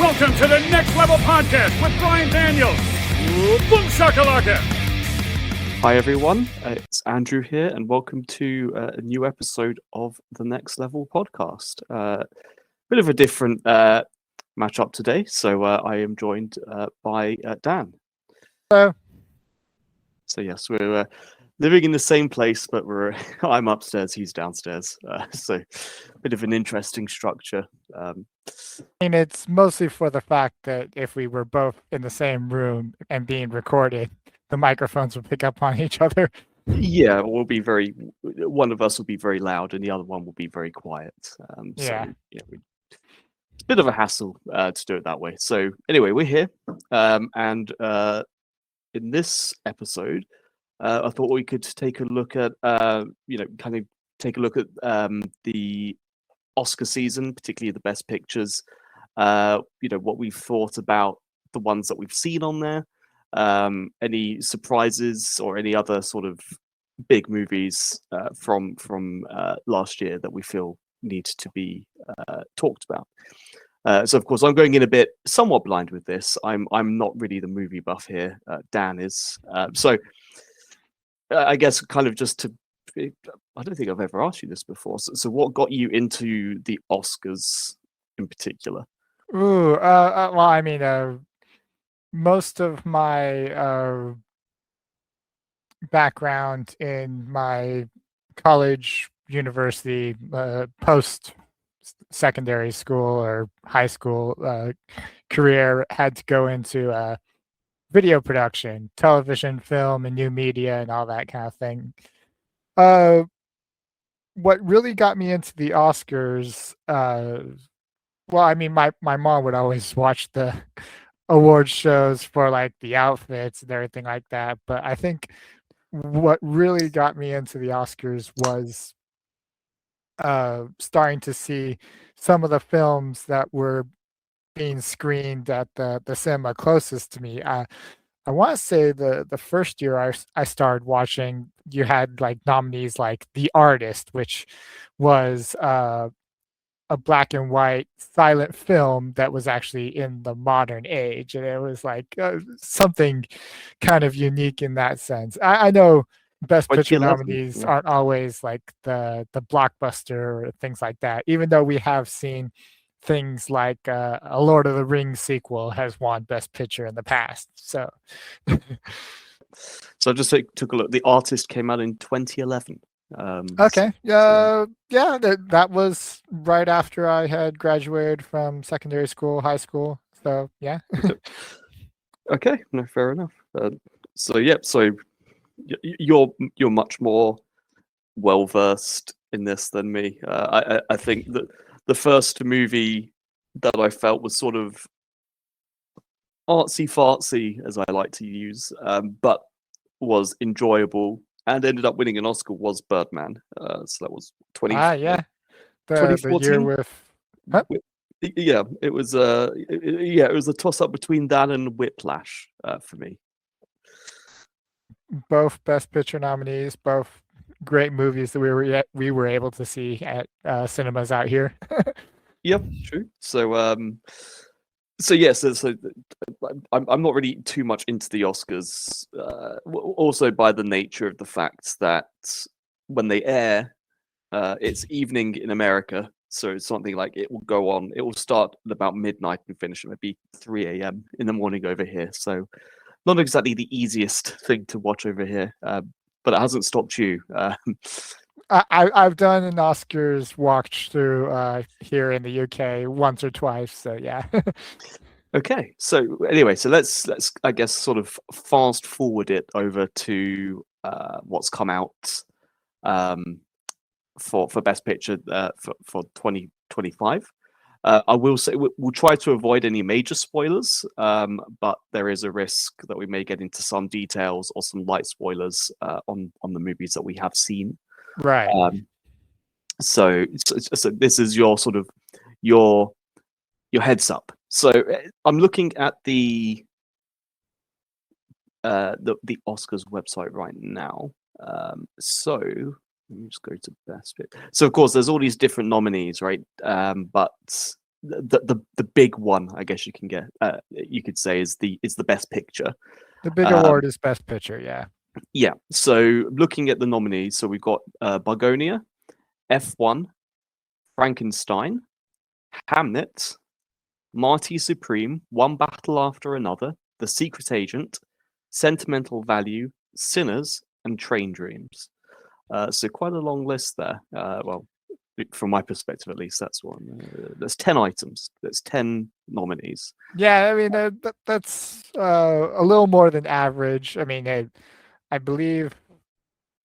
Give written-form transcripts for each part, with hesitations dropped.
Welcome to the Next Level Podcast with Brian Daniels. Boom shakalaka! Hi everyone, it's Andrew here, and welcome to a new episode of the Next Level Podcast. Bit of a different matchup today, so I am joined by Dan. Hello. So yes, we're living in the same place, but I'm upstairs, he's downstairs. So a bit of an interesting structure. I mean, it's mostly for the fact that if we were both in the same room and being recorded, the microphones would pick up on each other. Yeah, one of us will be very loud and the other one will be very quiet. Yeah. So, yeah, it's a bit of a hassle to do it that way. So anyway, we're here, and in this episode, I thought we could take a look at, the Oscar season, particularly the Best Pictures. What we've thought about the ones that we've seen on there. Any surprises or any other sort of big movies from last year that we feel need to be talked about. So of course I'm going in a bit somewhat blind with this. I'm not really the movie buff here. Dan is. So I guess kind of just to, I don't think I've ever asked you this before. So what got you into the Oscars in particular? Ooh, well, I mean, most of my background in my college, university, post-secondary school or high school career had to go into video production, television, film, and new media, and all that kind of thing. What really got me into the Oscars, well, I mean, my mom would always watch the award shows for like the outfits and everything like that. But I think what really got me into the Oscars was starting to see some of the films that were being screened at the cinema closest to me. I want to say the first year I started watching, you had like nominees like The Artist, which was a black and white silent film that was actually in the modern age, and it was like something kind of unique in that sense. I know Best Picture nominees aren't always like the blockbuster or things like that, even though we have seen things like a Lord of the Rings sequel has won Best Picture in the past. So I just took a look. The Artist came out in 2011. Okay. Yeah, that was right after I had graduated from secondary school, high school. So yeah. Okay, no, fair enough. So you're much more well versed in this than me. I think that the first movie that I felt was sort of artsy fartsy, as I like to use, but was enjoyable and ended up winning an Oscar was Birdman. So that was 2014. The year with huh? Yeah, it was it was a toss up between that and Whiplash for me. Both Best Picture nominees, both great movies that we were able to see at cinemas out here. Yep, true. So I'm not really too much into the Oscars. Also, by the nature of the fact that when they air, it's evening in America, so it's something like it will go on. It will start at about midnight and finish at maybe 3 a.m. in the morning over here. So not exactly the easiest thing to watch over here, but it hasn't stopped you. I've done an Oscars watch through here in the UK once or twice, so yeah. Okay, so anyway, so let's I guess sort of fast forward it over to what's come out for Best Picture for 2025. I will say we'll try to avoid any major spoilers, but there is a risk that we may get into some details or some light spoilers on the movies that we have seen. Right. So this is your sort of your heads up. So I'm looking at the Oscars website right now. So let me just go to Best Picture. So of course there's all these different nominees, right? But the big one, I guess you could say is the best picture. The big award is Best Picture, yeah. Yeah. So looking at the nominees, so we've got Bargonia, F1, Frankenstein, Hamnet, Marty Supreme, One Battle After Another, The Secret Agent, Sentimental Value, Sinners, and Train Dreams. So quite a long list there. Well, from my perspective, at least, that's one. There's 10 items. There's 10 nominees. Yeah, I mean that's a little more than average. I mean, I believe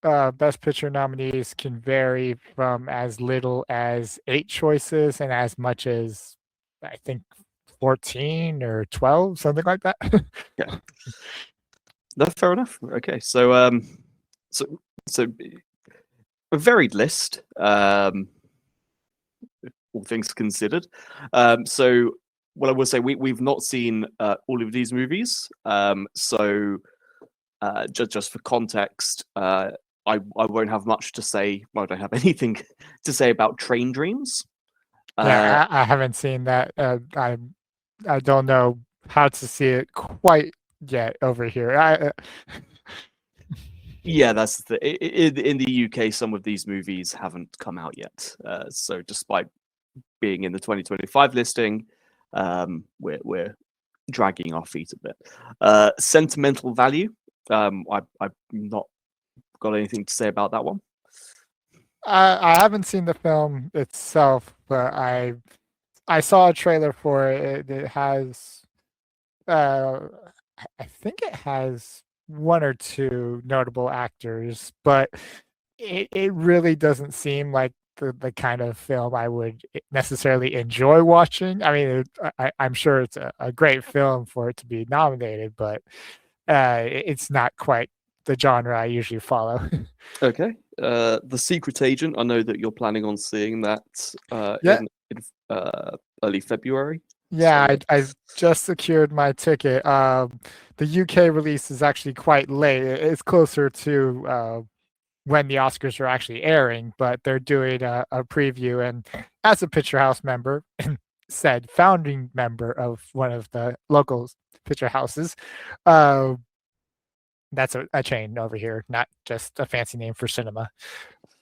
Best Picture nominees can vary from as little as 8 choices and as much as I think 14 or 12, something like that. Yeah. No, fair enough. Okay, so so a varied list, all things considered. So what I will say, we've not seen all of these movies. So just for context, I won't have much to say. Well, I don't have anything to say about Train Dreams. Yeah, I haven't seen that. I don't know how to see it quite yet over here. Yeah, that's the in the UK, some of these movies haven't come out yet. So despite being in the 2025 listing, we're dragging our feet a bit. Sentimental Value. I've not got anything to say about that one. I haven't seen the film itself, but I saw a trailer for it. It has, I think it has 1 or 2 notable actors, but it really doesn't seem like the kind of film I would necessarily enjoy watching. I mean, I'm sure it's a great film for it to be nominated, but it's not quite the genre I usually follow. Okay. The Secret Agent. I know that you're planning on seeing that Yeah. in early February. Yeah, So, I just secured my ticket. The UK release is actually quite late. It's closer to when the Oscars are actually airing, but they're doing a preview. And as a Picture House member, and said founding member of one of the local Picture Houses, that's a chain over here, not just a fancy name for cinema.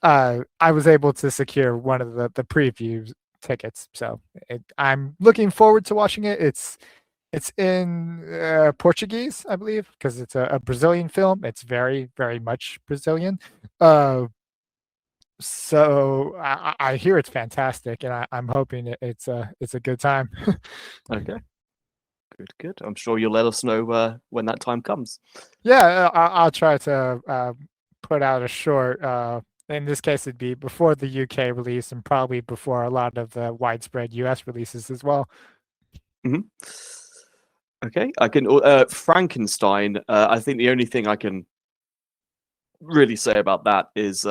I was able to secure one of the preview tickets, so I'm looking forward to watching it. It's in Portuguese, I believe, because it's a Brazilian film. It's very, very much Brazilian. So I hear it's fantastic, and I'm hoping it's a good time. okay. Good. I'm sure you'll let us know when that time comes. Yeah, I'll try to put out a short. In this case, it'd be before the UK release and probably before a lot of the widespread US releases as well. Mhm. Okay, I can Frankenstein. I think the only thing I can really say about that is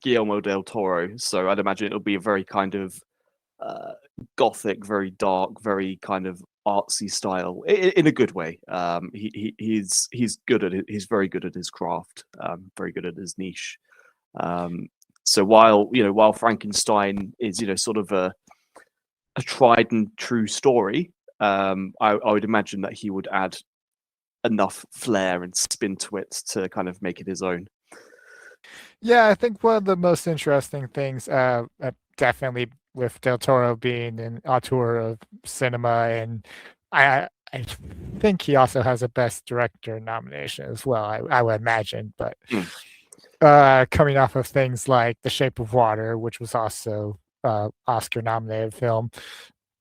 Guillermo del Toro. So I'd imagine it'll be a very kind of gothic, very dark, very kind of artsy style in a good way. He's good at it. He's very good at his craft. Very good at his niche. So while Frankenstein is sort of a tried and true story, I would imagine that he would add enough flair and spin to it to kind of make it his own. Yeah, I think one of the most interesting things, definitely with Del Toro being an auteur of cinema, and I think he also has a Best Director nomination as well. I would imagine, but coming off of things like The Shape of Water, which was also Oscar nominated film.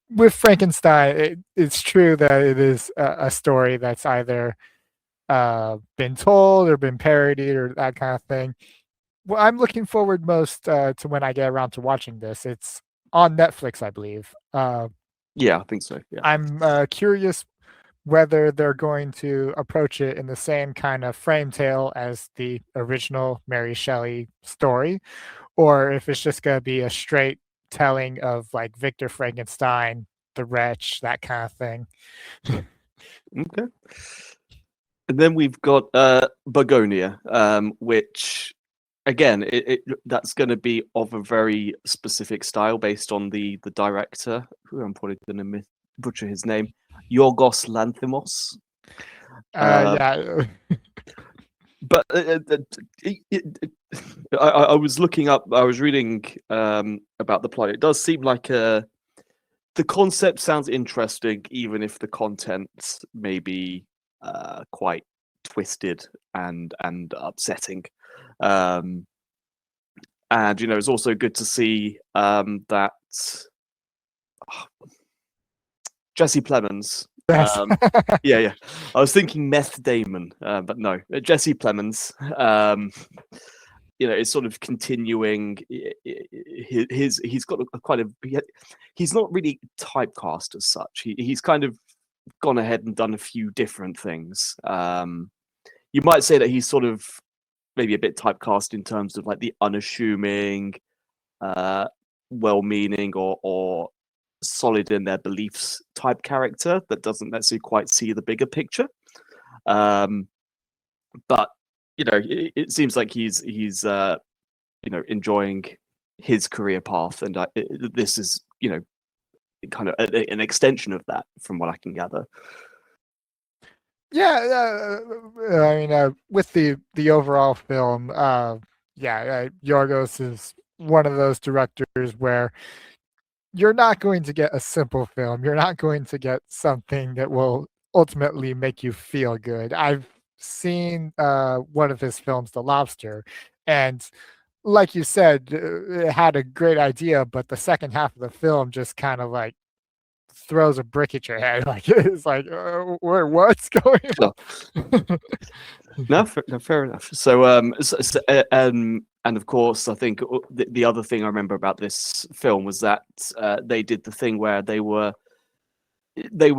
With Frankenstein, it's true that it is a story that's either been told or been parodied or that kind of thing. Well, I'm looking forward most to when I get around to watching this. It's on Netflix, I believe. Yeah, I think so. Yeah. I'm curious whether they're going to approach it in the same kind of frame tale as the original Mary Shelley story, or if it's just going to be a straight telling of like Victor Frankenstein, the wretch, that kind of thing. Okay. And then we've got Begonia, which again, that's going to be of a very specific style based on the director, who I'm probably going to butcher his name, Yorgos Lanthimos. Yeah. But I was looking up, I was reading about the plot. It does seem like the concept sounds interesting, even if the content may be quite twisted and upsetting. And it's also good to see that Jesse Plemons. Yes. Yeah. I was thinking Meth Damon, but no, Jesse Plemons. Is sort of continuing he's got a kind of he's not really typecast as such. He's kind of gone ahead and done a few different things. You might say that he's sort of maybe a bit typecast in terms of like the unassuming, well-meaning or solid in their beliefs type character that doesn't necessarily quite see the bigger picture. But it seems like he's enjoying his career path, and this is kind of an extension of that, from what I can gather. Yeah, I mean, with the overall film, Yorgos is one of those directors where you're not going to get a simple film. You're not going to get something that will ultimately make you feel good. I've seen one of his films, The Lobster, and like you said, it had a great idea, but the second half of the film just kind of like throws a brick at your head. Like it's like, what's going on? No, fair enough. So, and of course, I think the other thing I remember about this film was that they did the thing where they were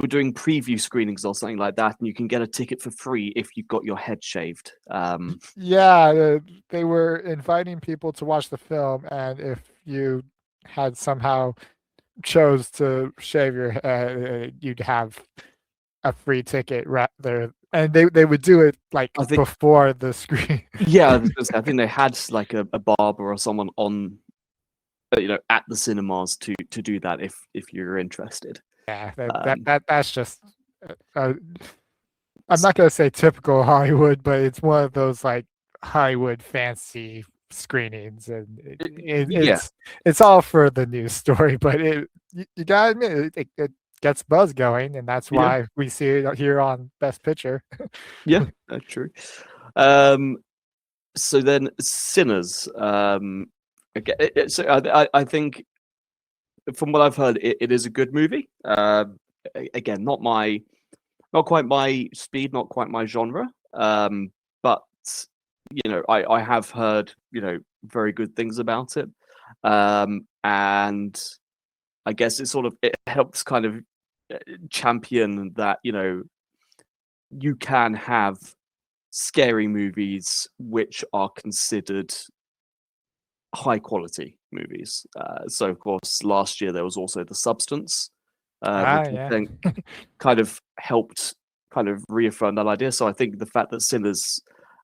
doing preview screenings or something like that, and you can get a ticket for free if you got your head shaved. Yeah, they were inviting people to watch the film, and if you had somehow chose to shave your head, you'd have a free ticket right there. And they would do it like before the screen. Yeah, I think they had like a barber or someone on, at the cinemas to do that if you're interested. Yeah, that's just. I'm not gonna say typical Hollywood, but it's one of those like Hollywood fancy screenings, and it's all for the news story. But you gotta admit it gets buzz going, and that's why we see it here on Best Picture. Yeah, that's true. So then Sinners. Again, so I think from what I've heard, it is a good movie. Again, not quite my speed, not quite my genre. But I have heard very good things about it. And I guess it helps kind of champion that you can have scary movies which are considered high quality movies. So of course last year there was also The Substance, which I think kind of helped kind of reaffirm that idea. So I think the fact that Sinners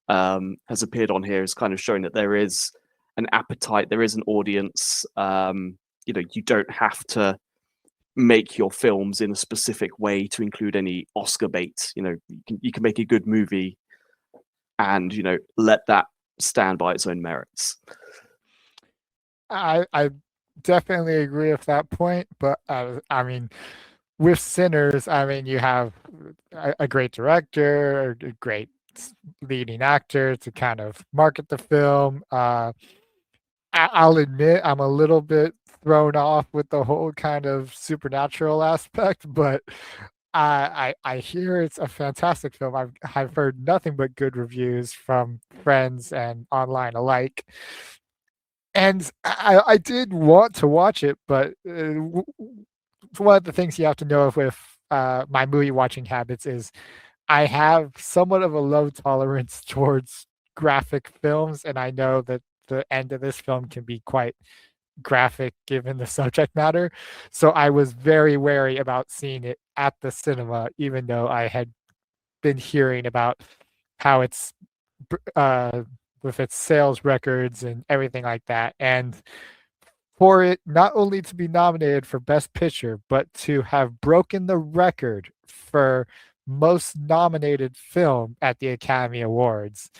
has appeared on here is kind of showing that there is an appetite, there is an audience. You don't have to make your films in a specific way to include any Oscar bait. You can make a good movie and let that stand by its own merits. I definitely agree with that point, but I mean, with Sinners, I mean, you have a great director, a great leading actor to kind of market the film. I'll admit I'm a little bit thrown off with the whole kind of supernatural aspect, but I hear it's a fantastic film. I've heard nothing but good reviews from friends and online alike. And I did want to watch it, but one of the things you have to know with my movie watching habits is I have somewhat of a low tolerance towards graphic films, and I know that the end of this film can be quite graphic given the subject matter. So I was very wary about seeing it at the cinema, even though I had been hearing about how it's with its sales records and everything like that. And for it not only to be nominated for Best Picture, but to have broken the record for most nominated film at the Academy Awards,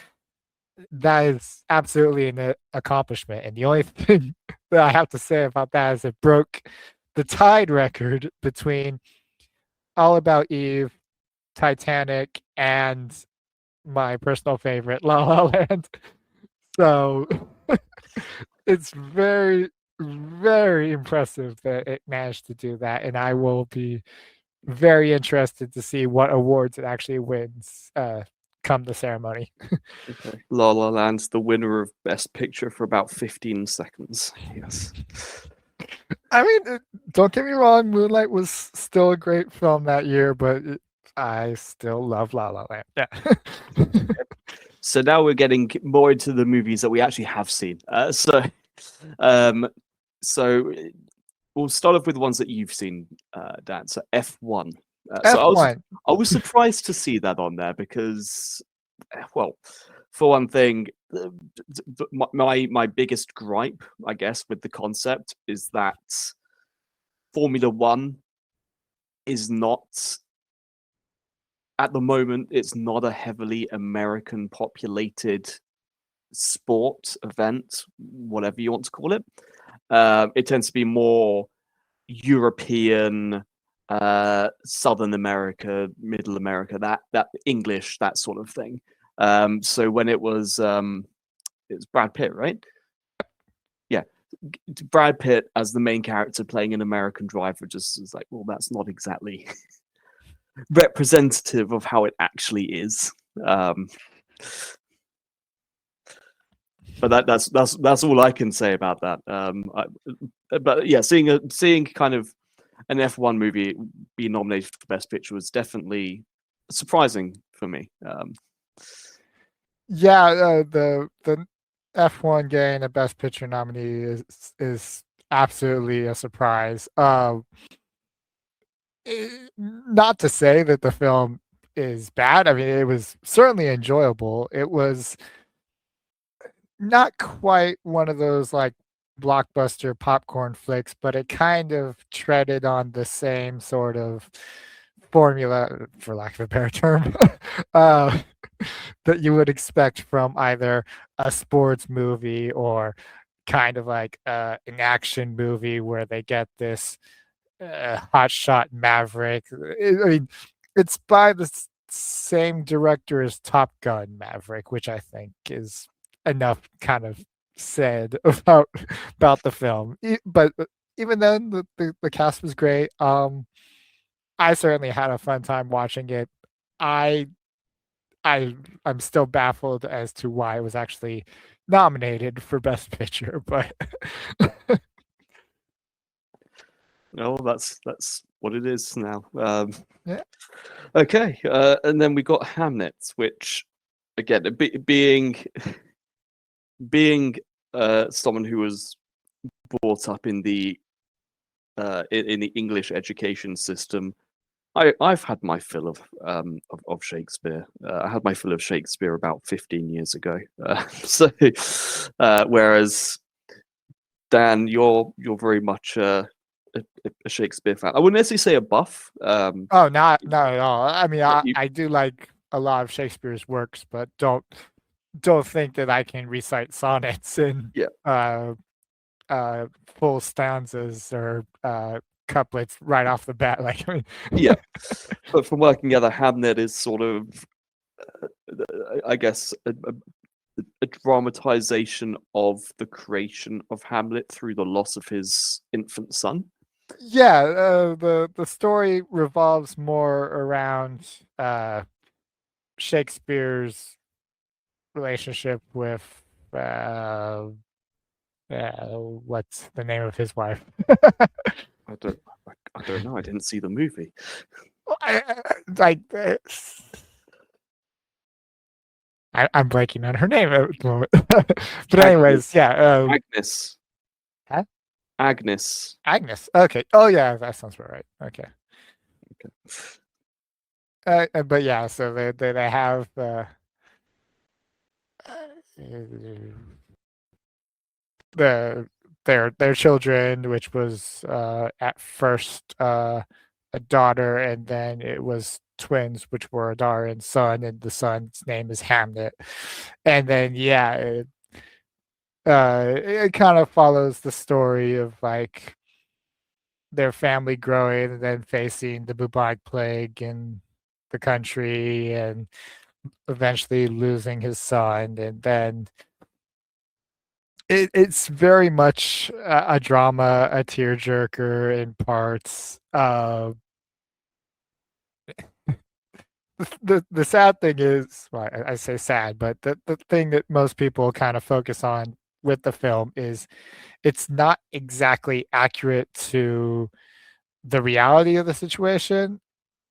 that is absolutely an accomplishment. And the only thing that I have to say about that is it broke the tied record between All About Eve, Titanic, and my personal favorite, La La Land. So it's very, very impressive that it managed to do that. And I will be very interested to see what awards it actually wins come the ceremony. Okay. La La Land's the winner of Best Picture for about 15 seconds. Yes. I mean, don't get me wrong, Moonlight was still a great film that year, but I still love La La Land. Yeah. So now we're getting more into the movies that we actually have seen. So we'll start off with the ones that you've seen, Dan. So F1. F1. I was surprised to see that on there because, well, for one thing, my biggest gripe, I guess, with the concept is that Formula One is not, at the moment, it's not a heavily American populated sport event, whatever you want to call it. It tends to be more European, Southern America, Middle America, that English, that sort of thing. So when it's Brad Pitt, right? Yeah, Brad Pitt as the main character playing an American driver just is like, well, that's not exactly representative of how it actually is. But that's all I can say about that. But yeah, seeing kind of an F1 movie be nominated for Best Picture was definitely surprising for me. Yeah, the F1 getting a Best Picture nominee is absolutely a surprise. Not to say that the film is bad. I mean, it was certainly enjoyable. It was not quite one of those like blockbuster popcorn flicks, but it kind of treaded on the same sort of formula, for lack of a better term, that you would expect from either a sports movie or kind of like an action movie where they get this hotshot maverick. I mean, it's by the same director as Top Gun Maverick, which I think is enough kind of said about the film. But even then, the cast was great. I certainly had a fun time watching it. I I'm still baffled as to why it was actually nominated for Best Picture, but No, that's what it is now. yeah. Okay, and then we got Hamnet, which again, being someone who was brought up in the English education system, I've had my fill of Shakespeare. I had my fill of Shakespeare about 15 years ago. Whereas Dan, you're very much a Shakespeare fan. I wouldn't necessarily say a buff. Oh, not at all. I mean, You, I do like a lot of Shakespeare's works, but don't think that I can recite sonnets in yeah, full stanzas or couplets right off the bat. Like, I mean, yeah. But from what I can gather, Hamnet is sort of, I guess, a dramatization of the creation of Hamlet through the loss of his infant son. yeah, the story revolves more around Shakespeare's relationship with uh, what's the name of his wife? I don't know. I didn't see the movie. Like, I'm blanking on her name at the moment. But anyways, yeah. Agnes. Huh? Agnes. Agnes. Okay. Oh yeah, that sounds about right. Okay. But yeah, so they have their children, which was at first a daughter, and then it was twins, which were a daughter and son, and the son's name is Hamnet. And then it kind of follows the story of like their family growing and then facing the bubonic plague in the country and eventually losing his son, and then it's very much a drama, a tearjerker in parts. The sad thing is, well, I say sad, but the thing that most people kind of focus on with the film is it's not exactly accurate to the reality of the situation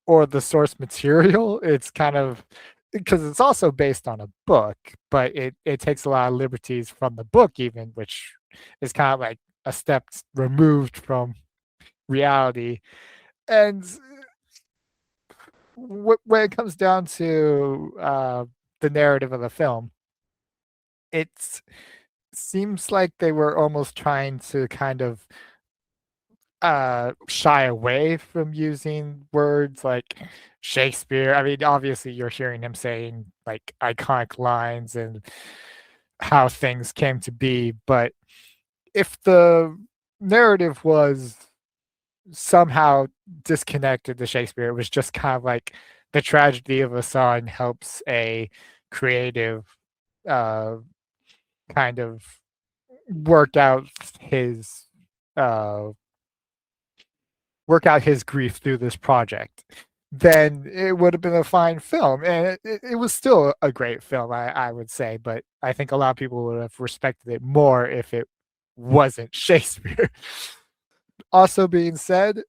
or the source material. It's kind of because it's also based on a book, but it takes a lot of liberties from the book, even, which is kind of like a step removed from reality. And when it comes down to the narrative of the film, it seems like they were almost trying to kind of shy away from using words like Shakespeare. I mean, obviously you're hearing him saying like iconic lines and how things came to be, but if the narrative was somehow disconnected to Shakespeare, it was just kind of like the tragedy of a son helps a creative uh kind of work out his uh work out his grief through this project, then it would have been a fine film. And it was still a great film, I would say, but I think a lot of people would have respected it more if it wasn't Shakespeare. Also being said,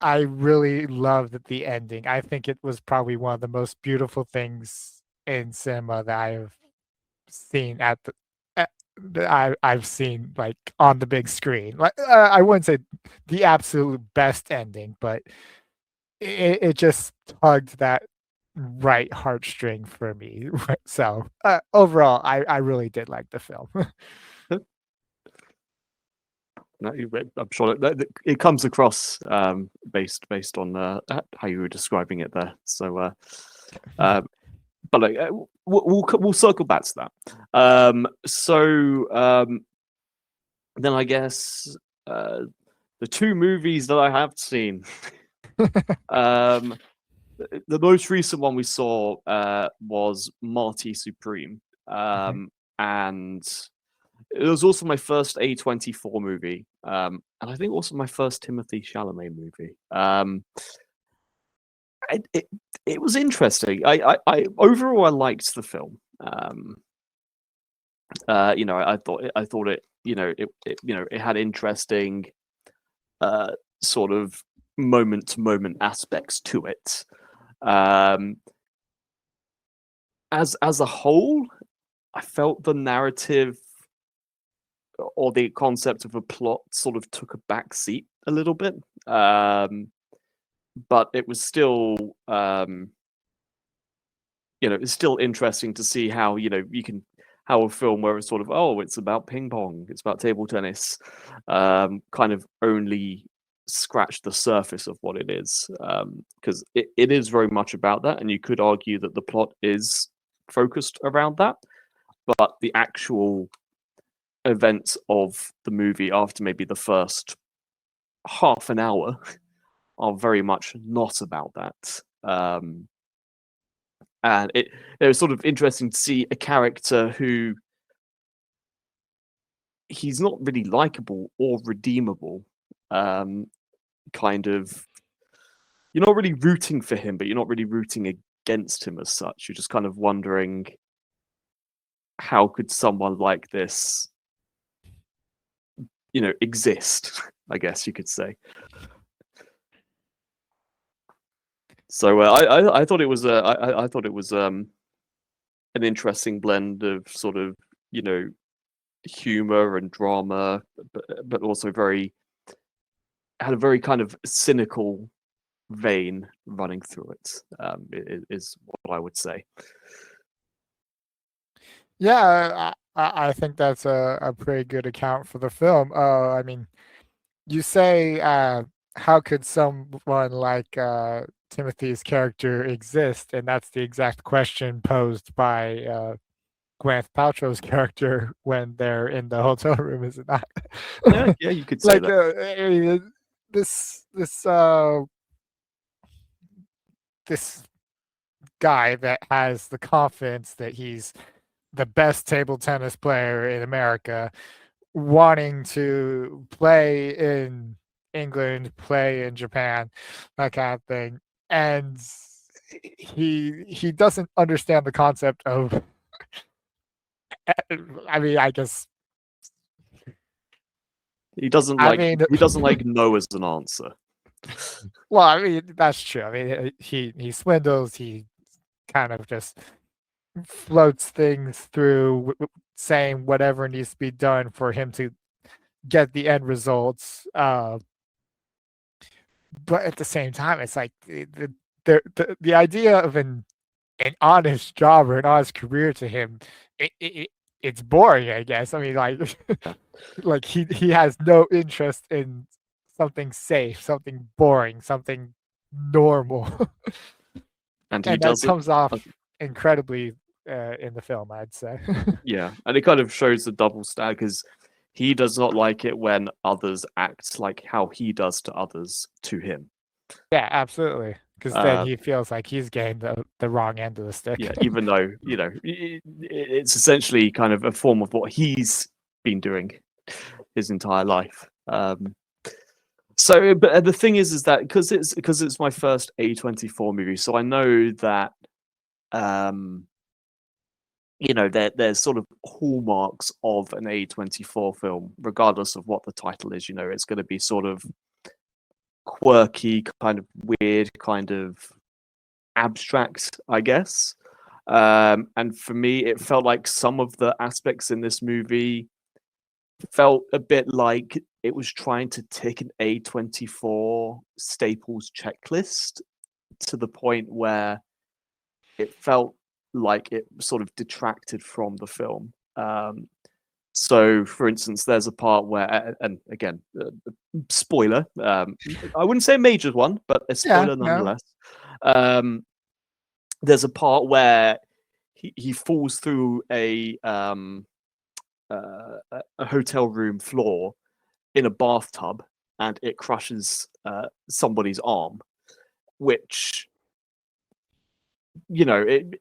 I really loved the ending. I think it was probably one of the most beautiful things in cinema that I've seen I've seen like on the big screen. Like I wouldn't say the absolute best ending, but it just tugged that right heartstring for me. So overall, I really did like the film. No, I'm sure it comes across based on how you were describing it there. So, but like, we'll circle back to that. Then I guess the two movies that I have seen. The most recent one we saw was Marty Supreme, and it was also my first A24 movie, and I think also my first Timothy Chalamet movie. It was interesting. I overall I liked the film. I thought it. It had interesting, sort of moment to moment aspects to it. As a whole, I felt the narrative or the concept of a plot sort of took a back seat a little bit. But it was still, it's still interesting to see how, how a film where it's sort of, oh, it's about ping pong, it's about table tennis, kind of only scratch the surface of what it is. Because it is very much about that. And you could argue that the plot is focused around that. But the actual events of the movie after maybe the first half an hour are very much not about that. And it was sort of interesting to see a character who he's not really likable or redeemable. Kind of, you're not really rooting for him, but you're not really rooting against him as such. You're just kind of wondering, how could someone like this, exist? I guess you could say. So I thought it was I thought it was an interesting blend of sort of humor and drama, but also had a very kind of cynical vein running through it. Is what I would say. Yeah, I think that's a pretty good account for the film. I mean, you say, how could someone like Timothy's character exist? And that's the exact question posed by Gwyneth Paltrow's character when they're in the hotel room, is it not? Yeah, yeah, you could say Like, that. I mean, this guy that has the confidence that he's the best table tennis player in America, wanting to play in England, play in Japan, that kind of thing. And he doesn't understand the concept of I mean, I guess He doesn't I like mean he doesn't like no as an answer. well, I mean, that's true. I mean, he swindles, he kind of just floats things through, saying whatever needs to be done for him to get the end results. But at the same time, it's like the idea of an honest job or an honest career to him, it's boring, I guess. I mean, like like he has no interest in something safe, something boring, something normal, And he and that does it. comes off incredibly in the film, I'd say. Yeah, and it kind of shows the double standard because he does not like it when others act like how he does to others to him. Yeah, absolutely. Because then Uh, he feels like he's getting the wrong end of the stick. yeah, even though it's essentially kind of a form of what he's been doing his entire life. So, but the thing is that because it's my first A24 movie, so I know that um, there's sort of hallmarks of an A24 film, regardless of what the title is. It's going to be sort of quirky, kind of weird, kind of abstract, I guess. And for me, it felt like some of the aspects in this movie felt a bit like it was trying to tick an A24 staples checklist to the point where it felt like it sort of detracted from the film. So, for instance, there's a part where, and again, spoiler. I wouldn't say a major one, but a Yeah, spoiler no. nonetheless. There's a part where he falls through a hotel room floor in a bathtub, and it crushes somebody's arm, which it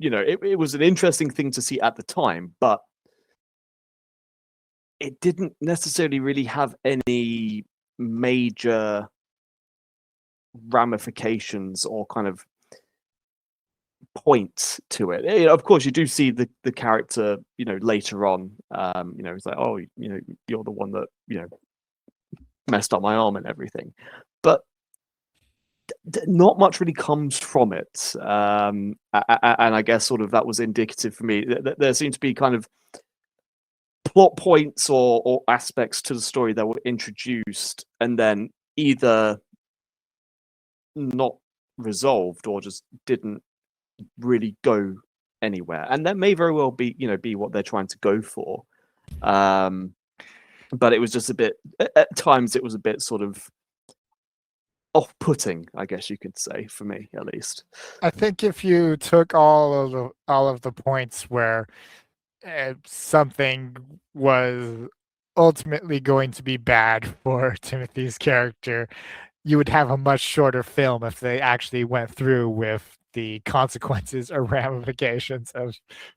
it was an interesting thing to see at the time, but it didn't necessarily really have any major ramifications or kind of point to it. Of course, you do see the character, later on. It's like, oh, you're the one that messed up my arm and everything, but not much really comes from it. And I guess sort of that was indicative for me. There seemed to be kind of plot points or aspects to the story that were introduced and then either not resolved or just didn't really go anywhere. And that may very well be what they're trying to go for. But it was just a bit, at times it was a bit sort of off-putting, I guess you could say, for me at least. I think if you took all of the points where something was ultimately going to be bad for Timothy's character, you would have a much shorter film if they actually went through with the consequences or ramifications of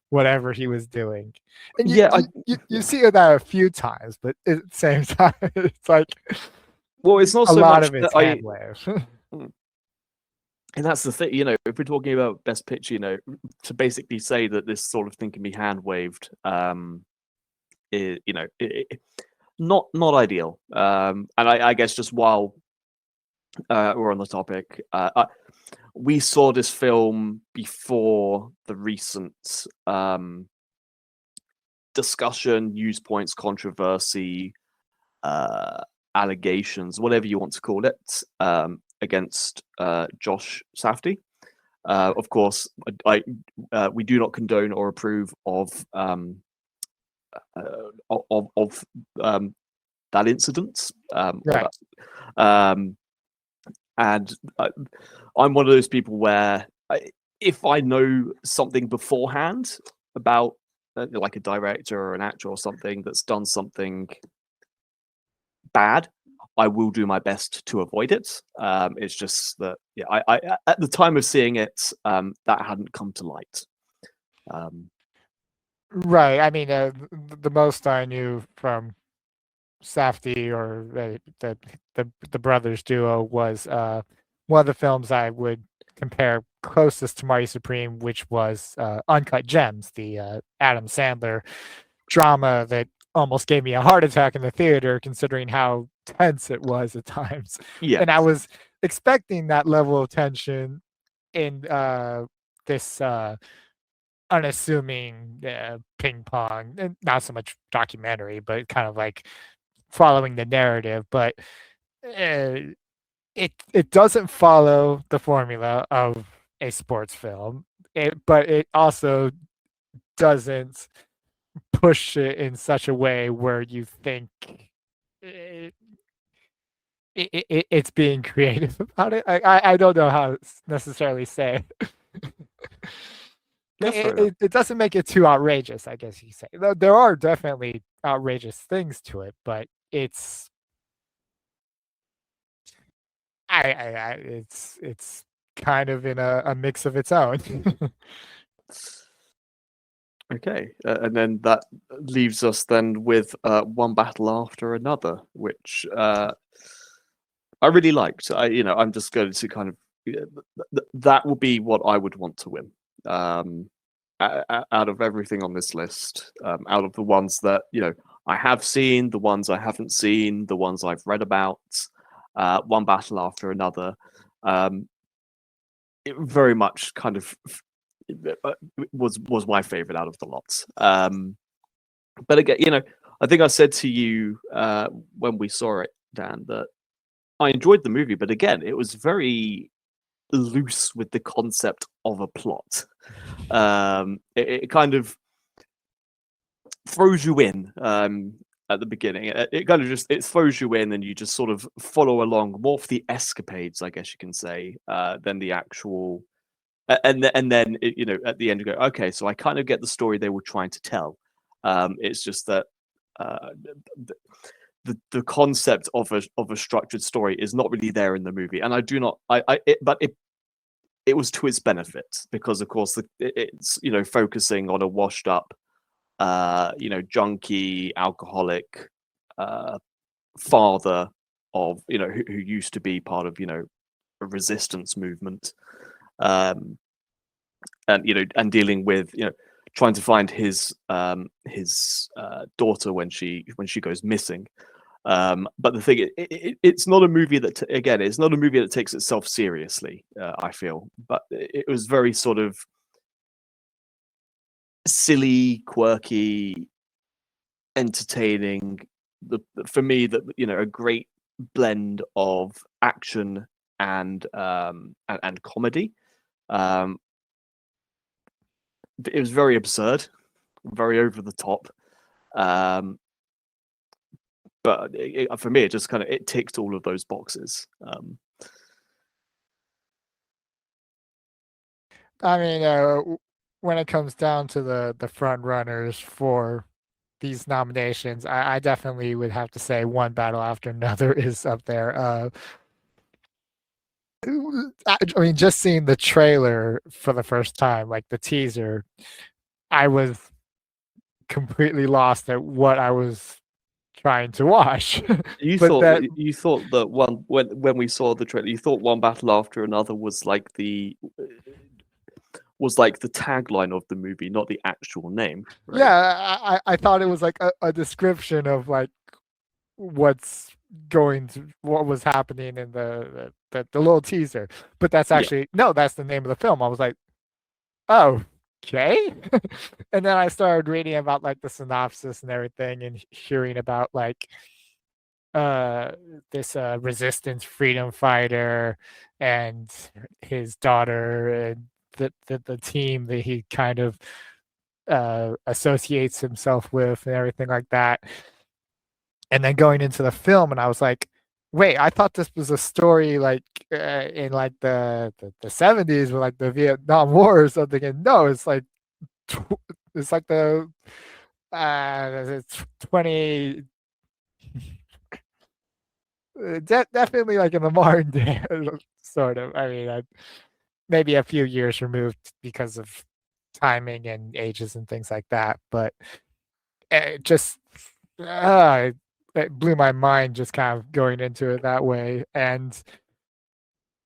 whatever he was doing. And you see that a few times, but at the same time, it's like well, it's not a so lot much of that it's hand wave. And that's the thing, if we're talking about best picture, to basically say that this sort of thing can be hand waved, not ideal. And I guess just while we're on the topic, we saw this film before the recent discussion, news points, controversy, allegations, whatever you want to call it, against Josh Safdie. Of course, we do not condone or approve of that incident. Right. And I'm one of those people where if I know something beforehand about like a director or an actor or something that's done something bad, I will do my best to avoid it. It's just that, yeah, I at the time of seeing it, that hadn't come to light. Right. I mean, the most I knew from Safdie or the brothers duo was one of the films I would compare closest to Marty Supreme, which was Uncut Gems, the Adam Sandler drama that almost gave me a heart attack in the theater, considering how tense it was at times. Yeah, And I was expecting that level of tension in this unassuming ping pong, and not so much documentary, but kind of like following the narrative. But it doesn't follow the formula of a sports film. But it also doesn't push it in such a way where you think it's being creative about it. I don't know how to necessarily say it doesn't make it too outrageous, I guess you could say. There are definitely outrageous things to it, but it's it's kind of in a mix of its own. Okay, and then that leaves us then with One Battle After Another, which I really liked. I'm just going to kind of that will be what I would want to win. Out of everything on this list, out of the ones that I have seen, the ones I haven't seen, the ones I've read about, One Battle After Another, it very much kind of was my favorite out of the lots. But again, I think I said to you when we saw it, Dan, that I enjoyed the movie, but again, it was very loose with the concept of a plot. It kind of throws you in at the beginning. It kind of it throws you in, and you just sort of follow along more for the escapades, I guess you can say, than the actual. And then at the end you go, okay, so I kind of get the story they were trying to tell. It's just that the concept of a structured story is not really there in the movie, and I do not. But it was to its benefit because, of course, it's focusing on a washed up, junkie, alcoholic father of who used to be part of a resistance movement. And dealing with trying to find his daughter when she goes missing. But the thing, it's not a movie that it's not a movie that takes itself seriously. I feel, but it was very sort of silly, quirky, entertaining. For me, that a great blend of action and comedy. It was very absurd, very over the top. But for me, it just kind of ticked all of those boxes. I mean, when it comes down to the front runners for these nominations, I definitely would have to say One Battle After Another is up there. I mean, just seeing the trailer for the first time, like the teaser, I was completely lost at what I was trying to watch. You But thought that one when we saw the trailer, you thought One Battle After Another was like the tagline of the movie, not the actual name. Right? Yeah, I thought it was like a description of like what was happening in the little teaser. But that's actually no, that's the name of the film. I was like, oh, okay. And then I started reading about like the synopsis and everything, and hearing about like uh this resistance freedom fighter and his daughter and the team that he kind of associates himself with and everything like that. And then going into the film, and I was like, wait, I thought this was a story like in like the 70s with like the Vietnam War or something. And no, it's like it's like the it's 20 definitely like in the modern day sort of. I mean, maybe a few years removed because of timing and ages and things like that, but it just it blew my mind just kind of going into it that way. And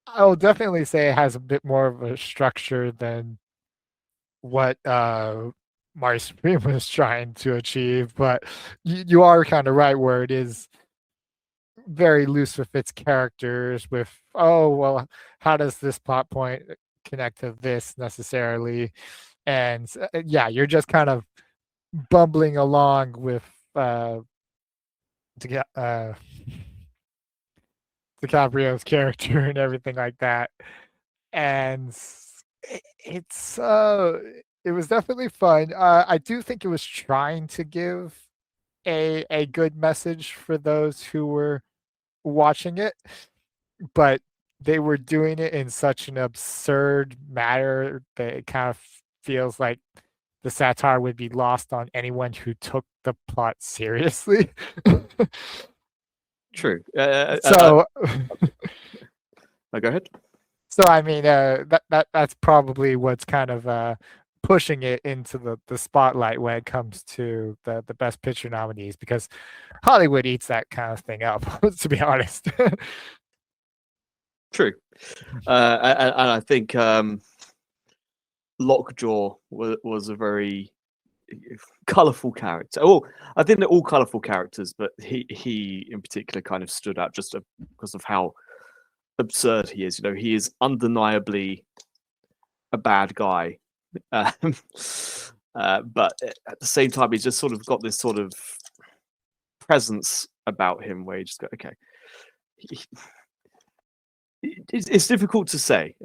I will definitely say it has a bit more of a structure than what Mars Supreme was trying to achieve, but you are kind of right where it is very loose with its characters with, oh well, how does this plot point connect to this necessarily? And yeah, you're just kind of bumbling along with to get DiCaprio's character and everything like that. And it's it was definitely fun. I do think it was trying to give a good message for those who were watching it, but they were doing it in such an absurd manner that it kind of feels like the satire would be lost on anyone who took the plot seriously. True. So, Go ahead. so I mean, that's probably what's kind of pushing it into the spotlight when it comes to the best picture nominees, because Hollywood eats that kind of thing up, to be honest. True. And I think Lockjaw was a very colorful character. Oh, I think they're all colorful characters, but he in particular kind of stood out just because of how absurd he is. You know, he is undeniably a bad guy, but at the same time, he's just sort of got this sort of presence about him where you just go, okay. It's difficult to say.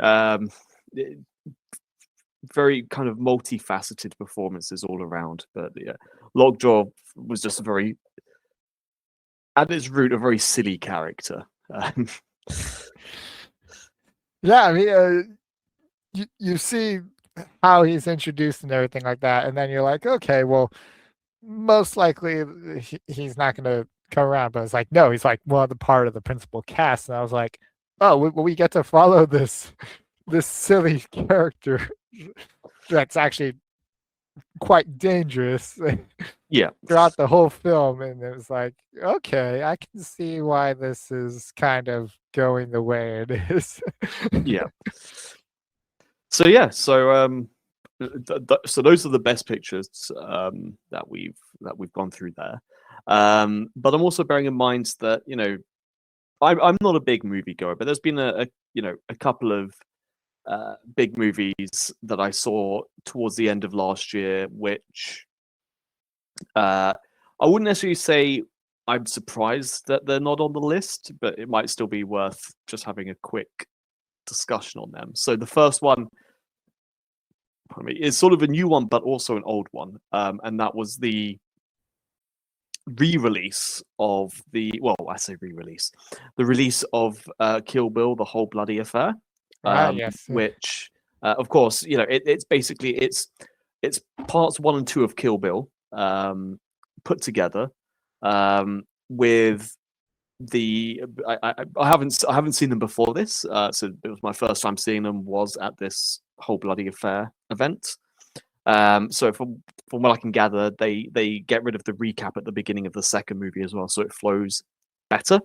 Very kind of multifaceted performances all around, but yeah, Lockjaw was just a very, at its root, a very silly character. Yeah, I mean, you see how he's introduced and everything like that, and then you're like, okay, well, most likely he's not going to come around. But it's like, no, he's like one of the part of the principal cast, and I was like, oh, we get to follow this silly character that's actually quite dangerous. Yeah, throughout the whole film, and it was like, okay, I can see why this is kind of going the way it is. yeah. So yeah, so so those are the best pictures that we've gone through there. But I'm also bearing in mind that, you know, I'm not a big movie goer, but there's been a couple of big movies that I saw towards the end of last year, which I wouldn't necessarily say I'm surprised that they're not on the list, but it might still be worth just having a quick discussion on them. So the first one, I mean, is sort of a new one, but also an old one, and that was the re-release of I say re-release, the release of Kill Bill: The Whole Bloody Affair. Yes. Which, of course, you know, it's basically it's parts 1 and 2 of Kill Bill put together with the I haven't seen them before this, so it was my first time seeing them was at this Whole Bloody Affair event. So from what I can gather, they get rid of the recap at the beginning of the second movie as well, so it flows better.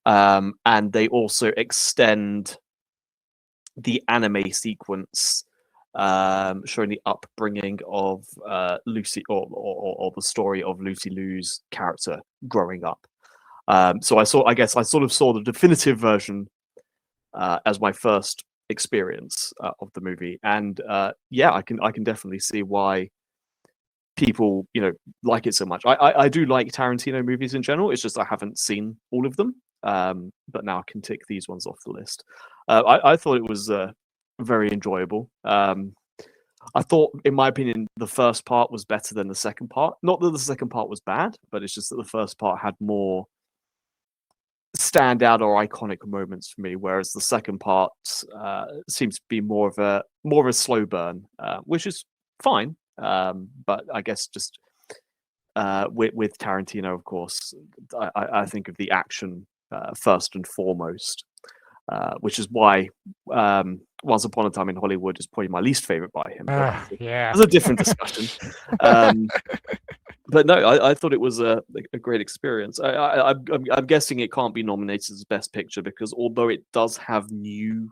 And they also extend the anime sequence showing the upbringing of Lucy, or the story of Lucy Liu's character growing up. So I guess I sort of saw the definitive version as my first experience of the movie, and yeah, I can definitely see why people, like it so much. I do like Tarantino movies in general. It's just I haven't seen all of them. But now I can tick these ones off the list. I thought it was very enjoyable. I thought, in my opinion, the first part was better than the second part. Not that the second part was bad, but it's just that the first part had more standout or iconic moments for me, whereas the second part seems to be more of a slow burn, which is fine. But I guess just with Tarantino, of course, I think of the action first and foremost, which is why Once Upon a Time in Hollywood is probably my least favorite by him. Yeah, It's a different discussion. But no, I thought it was a great experience. I'm guessing it can't be nominated as Best Picture because although it does have new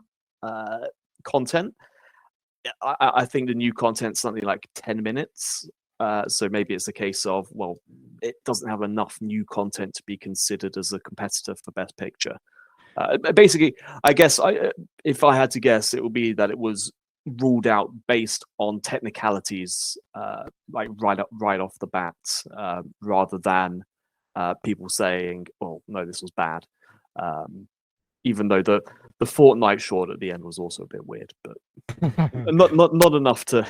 content, I think the new content's something like 10 minutes. So maybe it's a case of, well, it doesn't have enough new content to be considered as a competitor for Best Picture. Basically, I guess if I had to guess, it would be that it was ruled out based on technicalities, like right off the bat, rather than people saying, "Well, no, this was bad." Even though the Fortnite short at the end was also a bit weird, but not enough to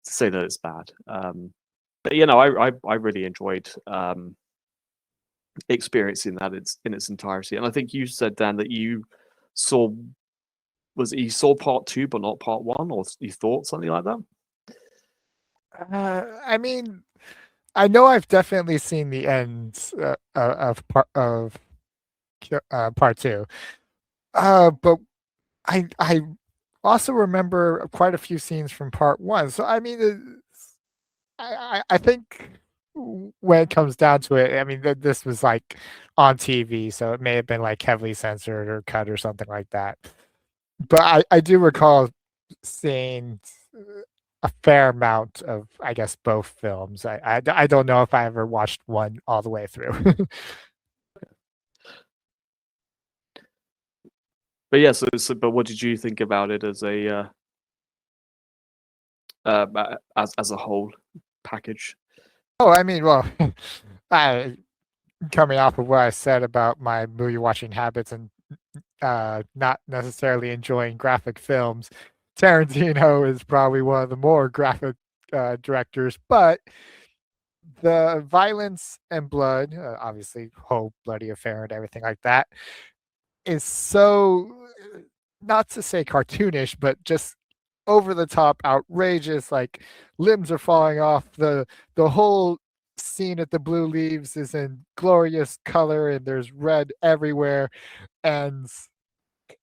say that it's bad. But I really enjoyed experiencing that in its entirety. And I think you said, Dan, that you saw part 2 but not part 1, or you thought something like that. I mean, I know I've definitely seen the end of part 2, but I also remember quite a few scenes from part 1. So I mean, I think when it comes down to it, I mean, this was like on TV, so it may have been like heavily censored or cut or something like that. But I do recall seeing a fair amount of, I guess, both films. I don't know if I ever watched one all the way through. But yeah, but what did you think about it as a as a whole package? Oh, I mean, well, coming off of what I said about my movie watching habits and not necessarily enjoying graphic films, Tarantino is probably one of the more graphic directors, but the violence and blood, obviously, whole bloody affair and everything like that, is so, not to say cartoonish, but just over the top, outrageous. Like limbs are falling off. The whole scene at the Blue Leaves is in glorious color, and there's red everywhere, and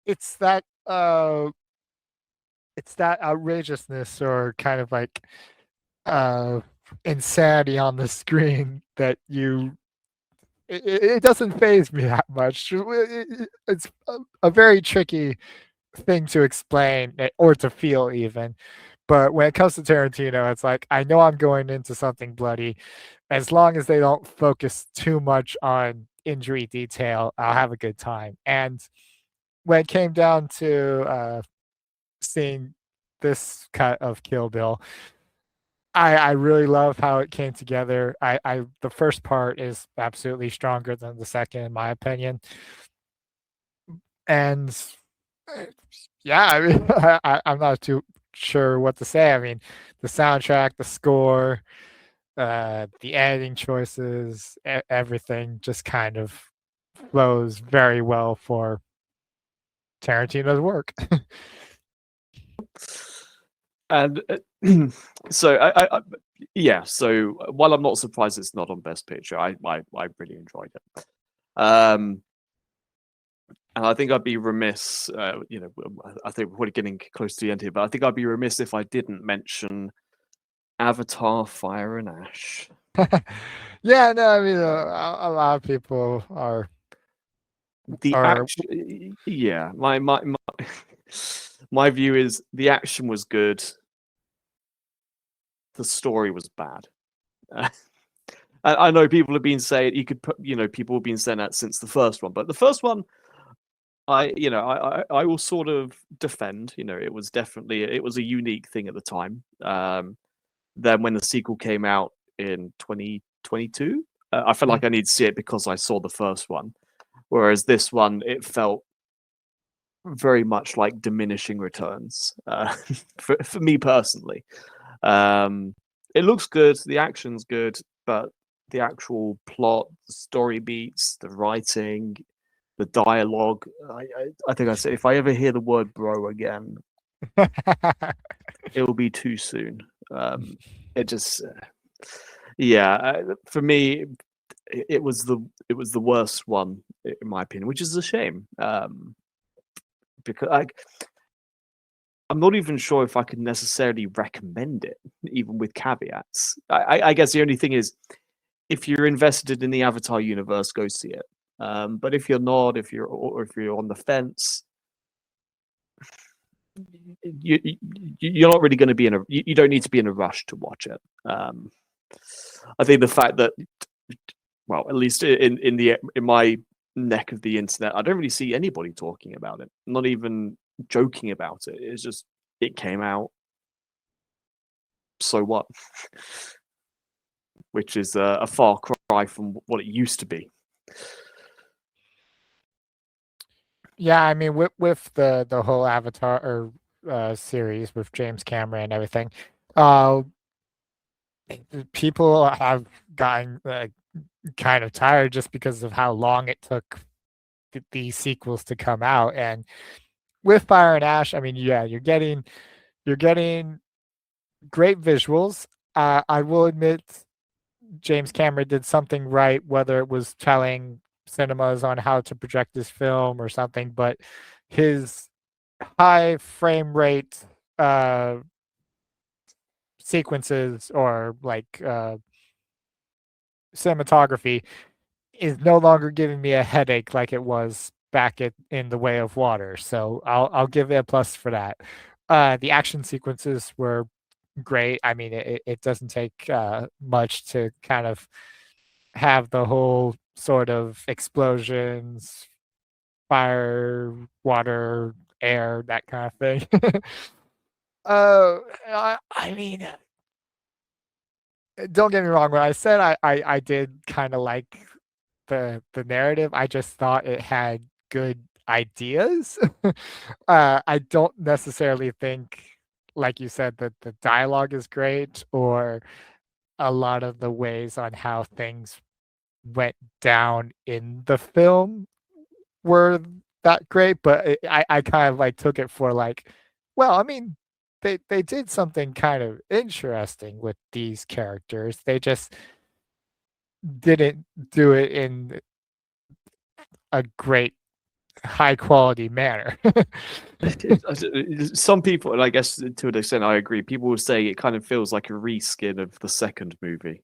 it's that outrageousness or kind of like insanity on the screen that it doesn't faze me that much. It's a very tricky thing to explain or to feel even. But when it comes to Tarantino, it's like, I know I'm going into something bloody. As long as they don't focus too much on injury detail, I'll have a good time. And when it came down to seeing this cut of Kill Bill, I really love how it came together. The first part is absolutely stronger than the second, in my opinion. And yeah, I mean, I'm not too sure what to say. I mean, the soundtrack, the score, the editing choices, everything just kind of flows very well for Tarantino's work. And so yeah. So while I'm not surprised it's not on Best Picture, I really enjoyed it. And I think I'd be remiss, I think we're probably getting close to the end here, but I think I'd be remiss if I didn't mention Avatar: Fire and Ash. Yeah, no, I mean, a lot of people are. Yeah, my view is the action was good. The story was bad. I know people have been saying people have been saying that since the first one, but the first one, I will sort of defend. It was a unique thing at the time. then when the sequel came out in 2022, I felt like I need to see it because I saw the first one. Whereas this one, it felt very much like diminishing returns for me personally. It looks good, the action's good, but the actual plot, the story beats, the writing, the dialogue. I think I said if I ever hear the word "bro" again, it will be too soon. It just, yeah, for me, it was the worst one in my opinion, which is a shame. Because I'm not even sure if I could necessarily recommend it, even with caveats. I guess the only thing is, if you're invested in the Avatar universe, go see it. But if you're not, if you're on the fence, you're not really going to be in a. You don't need to be in a rush to watch it. I think the fact that, well, at least in my neck of the internet, I don't really see anybody talking about it. Not even joking about it. It's just it came out. So what? Which is a far cry from what it used to be. Yeah, I mean, with the whole Avatar series with James Cameron and everything, uh, people have gotten kind of tired just because of how long it took these sequels to come out. And with Fire and Ash, I mean, yeah, you're getting great visuals. I will admit, James Cameron did something right, whether it was telling cinemas on how to project this film or something, but his high frame rate sequences or like cinematography is no longer giving me a headache like it was back in The Way of Water. So I'll give it a plus for that. The action sequences were great. I mean, it doesn't take much to kind of have the whole sort of explosions, fire, water, air, that kind of thing. I mean, don't get me wrong. When I said I did kind of like the narrative, I just thought it had good ideas. I don't necessarily think, like you said, that the dialogue is great or a lot of the ways on how things went down in the film were that great, but I kind of like took it for like, well, I mean, they did something kind of interesting with these characters. They just didn't do it in a great high quality manner. Some people, and I guess to an extent I agree, people will say it kind of feels like a reskin of the second movie,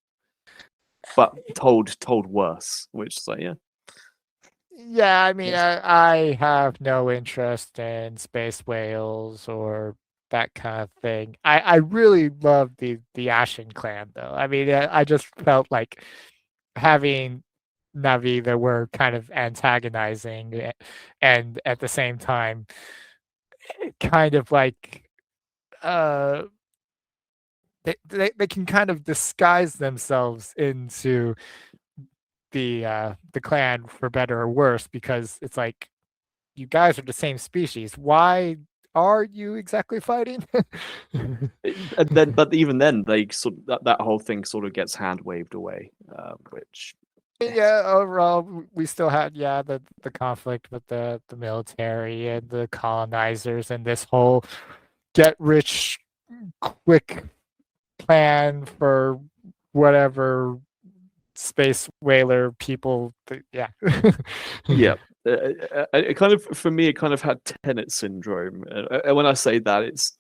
but told worse, which is like, yeah. Yeah, I mean, Yes. I have no interest in space whales or that kind of thing. I really love the Ashen clan though. I mean, I just felt like having Navi that were kind of antagonizing and at the same time kind of like uh they can kind of disguise themselves into the clan for better or worse because it's like you guys are the same species. Why are you exactly fighting? And then, but even then, they sort of, that whole thing sort of gets hand waved away, which Yeah, overall, we still had the conflict with the military and the colonizers and this whole get rich quick plan for whatever space whaler people. Yeah. yeah. It kind of, for me, it kind of had Tenet syndrome. And when I say that, it's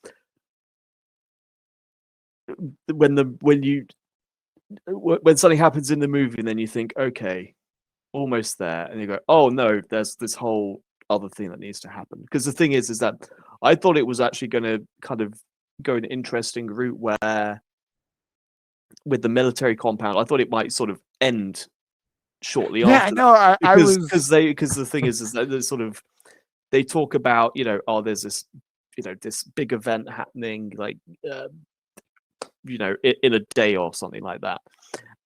when something happens in the movie and then you think, okay, almost there, and you go, oh no, there's this whole other thing that needs to happen. Because the thing is that I thought it was actually going to kind of go an interesting route where, with the military compound, I thought it might sort of end shortly Yeah, after no, that, I was. because the thing is that they sort of, they talk about, oh, there's this, this big event happening, like in a day or something like that.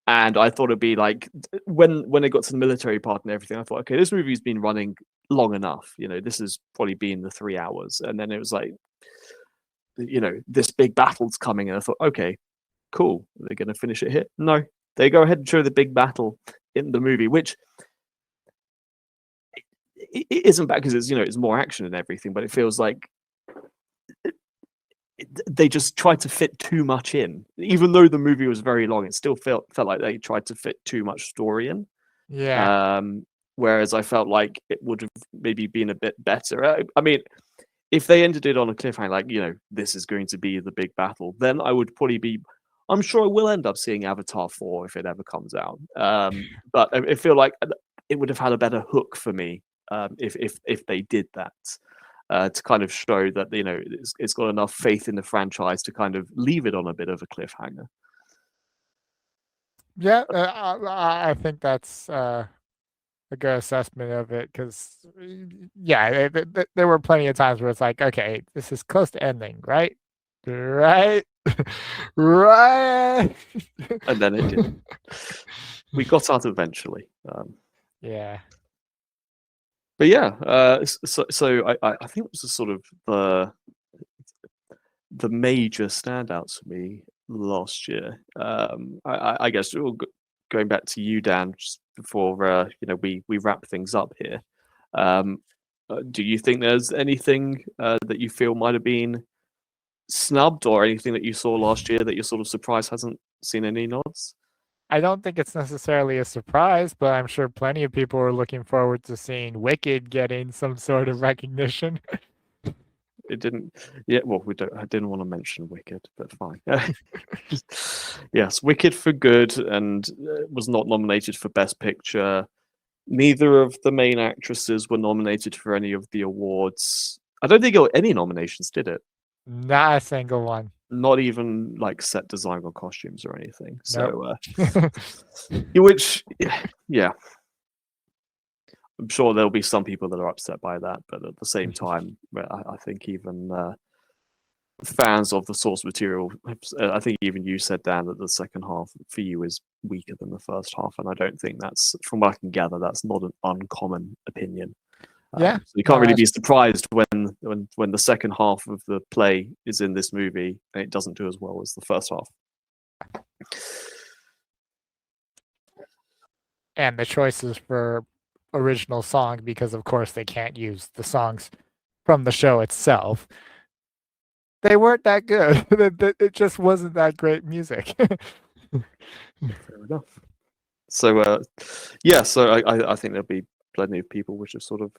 And I thought it'd be like when it got to the military part and everything, I thought, okay, this movie's been running long enough. This has probably been the 3 hours. And then it was like, this big battle's coming. And I thought, okay, cool. Are they going to finish it here? No, they go ahead and show the big battle in the movie, which it isn't bad because it's more action and everything, but it feels like they just tried to fit too much in. Even though the movie was very long, it still felt like they tried to fit too much story in. Yeah. Whereas I felt like it would have maybe been a bit better. I mean, if they ended it on a cliffhanger, like, this is going to be the big battle, then I would probably be. I'm sure I will end up seeing Avatar 4 if it ever comes out. But I feel like it would have had a better hook for me if they did that. To kind of show that it's got enough faith in the franchise to kind of leave it on a bit of a cliffhanger. Yeah, I think that's a good assessment of it because, yeah, there were plenty of times where it's like, okay, this is close to ending, right? Right? Right? And then it didn't. We got out eventually. Yeah. But yeah, so I think it was sort of the major standouts for me last year. I guess going back to you, Dan, just before we wrap things up here. Do you think there's anything that you feel might have been snubbed, or anything that you saw last year that you're sort of surprised hasn't seen any nods? I don't think it's necessarily a surprise, but I'm sure plenty of people are looking forward to seeing Wicked getting some sort of recognition. It didn't. Yeah, well, I didn't want to mention Wicked, but fine. Yes, Wicked for good, and was not nominated for Best Picture. Neither of the main actresses were nominated for any of the awards. I don't think it got any nominations, did it? Not a single one. Not even like set design or costumes or anything. Nope. So, which, yeah. I'm sure there'll be some people that are upset by that, but at the same time, I think even fans of the source material, I think even you said, Dan, that the second half for you is weaker than the first half, and I don't think that's, from what I can gather, that's not an uncommon opinion. Yeah, so you can't really be surprised when the second half of the play is in this movie and it doesn't do as well as the first half. And the choices for original song, because of course they can't use the songs from the show itself, they weren't that good. It just wasn't that great music. Fair enough. So yeah, so I think there'll be plenty of people which are sort of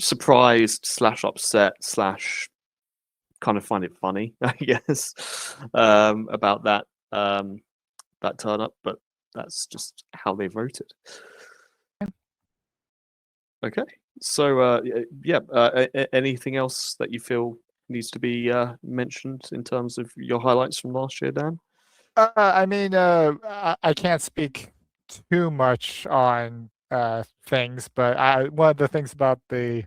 surprised / upset / kind of find it funny, I guess, about that turn up, but that's just how they voted. Okay, so yeah, anything else that you feel needs to be mentioned in terms of your highlights from last year, Dan? I mean, I can't speak too much on things, but one of the things about the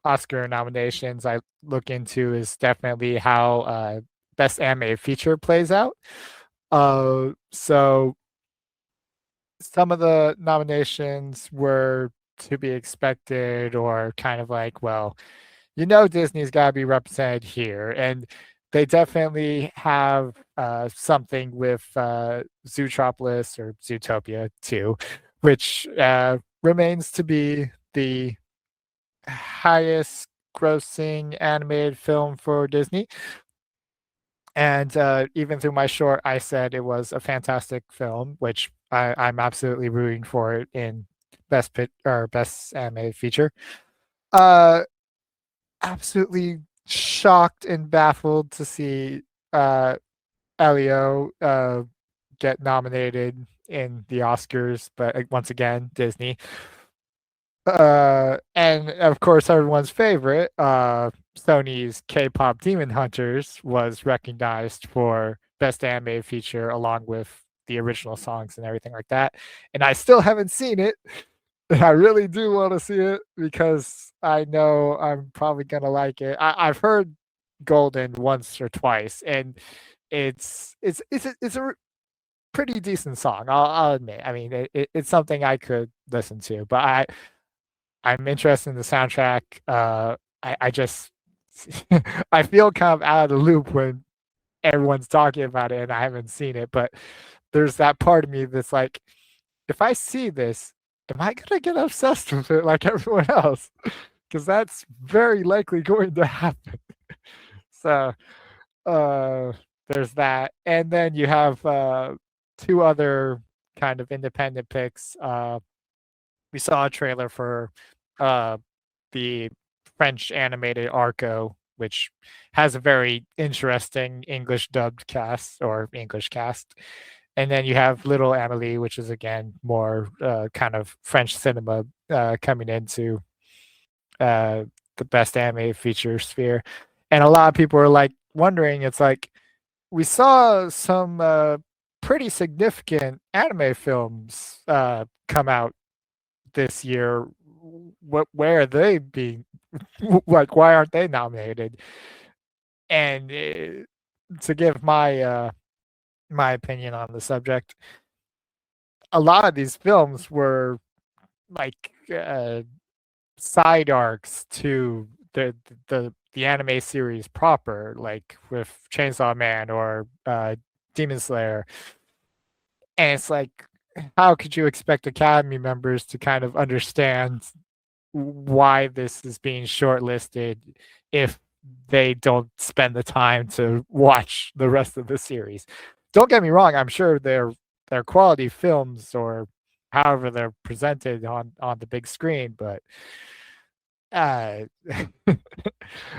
Oscar nominations I look into is definitely how Best Animated Feature plays out. So some of the nominations were to be expected, or kind of like, well, Disney's got to be represented here, and they definitely have something with Zootropolis or Zootopia 2, which remains to be the highest grossing animated film for Disney. And even through my short, I said it was a fantastic film, which I'm absolutely rooting for it in best animated feature. Absolutely shocked and baffled to see Elio get nominated in the Oscars, but once again, Disney. And of course, everyone's favorite, Sony's K-pop Demon Hunters, was recognized for Best Animated Feature along with the original songs and everything like that. And I still haven't seen it. I really do want to see it because I know I'm probably gonna like it. I've heard Golden once or twice, and it's a pretty decent song. I'll admit. I mean, it's something I could listen to, but I'm interested in the soundtrack. I just I feel kind of out of the loop when everyone's talking about it and I haven't seen it. But there's that part of me that's like, if I see this, am I gonna get obsessed with it like everyone else? Because that's very likely going to happen. So uh, there's that, and then you have two other kind of independent picks. We saw a trailer for uh, the French animated Arco, which has a very interesting English dubbed cast or English cast. And then you have Little Emily, which is again more kind of French cinema coming into the best animated feature sphere. And a lot of people are like wondering, it's like we saw some pretty significant anime films come out this year. Where are they being like? Why aren't they nominated? And to give my opinion on the subject, a lot of these films were like side arcs to the anime series proper, like with Chainsaw Man or Demon Slayer. And it's like, how could you expect Academy members to kind of understand why this is being shortlisted if they don't spend the time to watch the rest of the series? Don't get me wrong, I'm sure they're quality films or however they're presented on the big screen, but uh,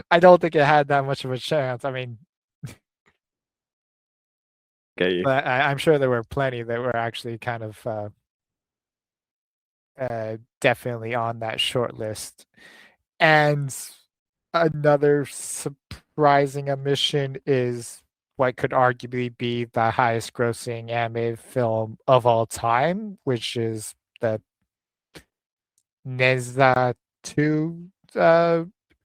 I don't think it had that much of a chance. I mean, but I'm sure there were plenty that were actually kind of definitely on that short list. And another surprising omission is what could arguably be the highest grossing animated film of all time, which is the Neza 2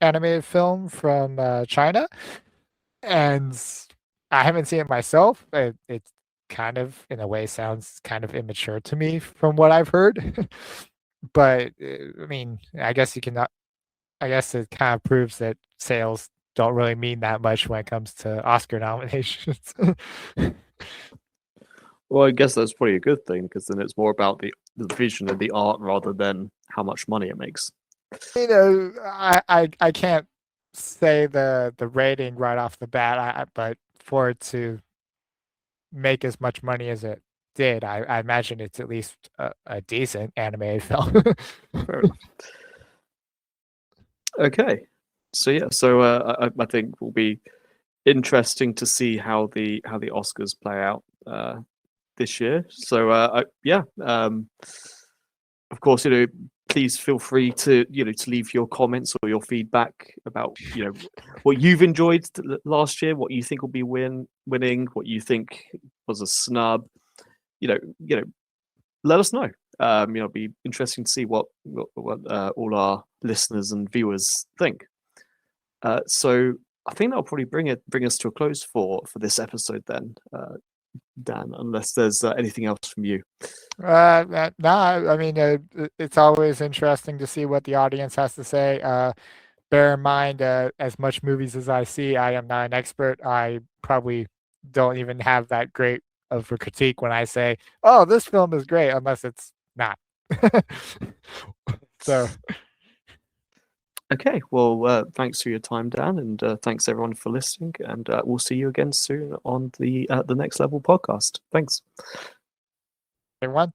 animated film from China. And I haven't seen it myself. It kind of, in a way, sounds kind of immature to me from what I've heard. But I mean, I guess I guess it kind of proves that sales don't really mean that much when it comes to Oscar nominations. Well, I guess that's probably a good thing because then it's more about the vision of the art rather than how much money it makes. You know, I can't say the rating right off the bat, but for it to make as much money as it did, I imagine it's at least a decent animated film. Fair enough. Okay, so yeah, so I think it will be interesting to see how the Oscars play out this year. So of course, please feel free to to leave your comments or your feedback about what you've enjoyed last year, what you think will be winning, what you think was a snub. Let us know. It'll be interesting to see what all our listeners and viewers think. So I think that'll probably bring us to a close for this episode then, Dan, unless there's anything else from you. No, I mean, it's always interesting to see what the audience has to say. Bear in mind, as much movies as I see, I am not an expert. I probably don't even have that great of a critique when I say, "Oh, this film is great," unless it's not. So, okay, well, thanks for your time, Dan, and thanks everyone for listening. And we'll see you again soon on the Next Level podcast. Thanks, everyone.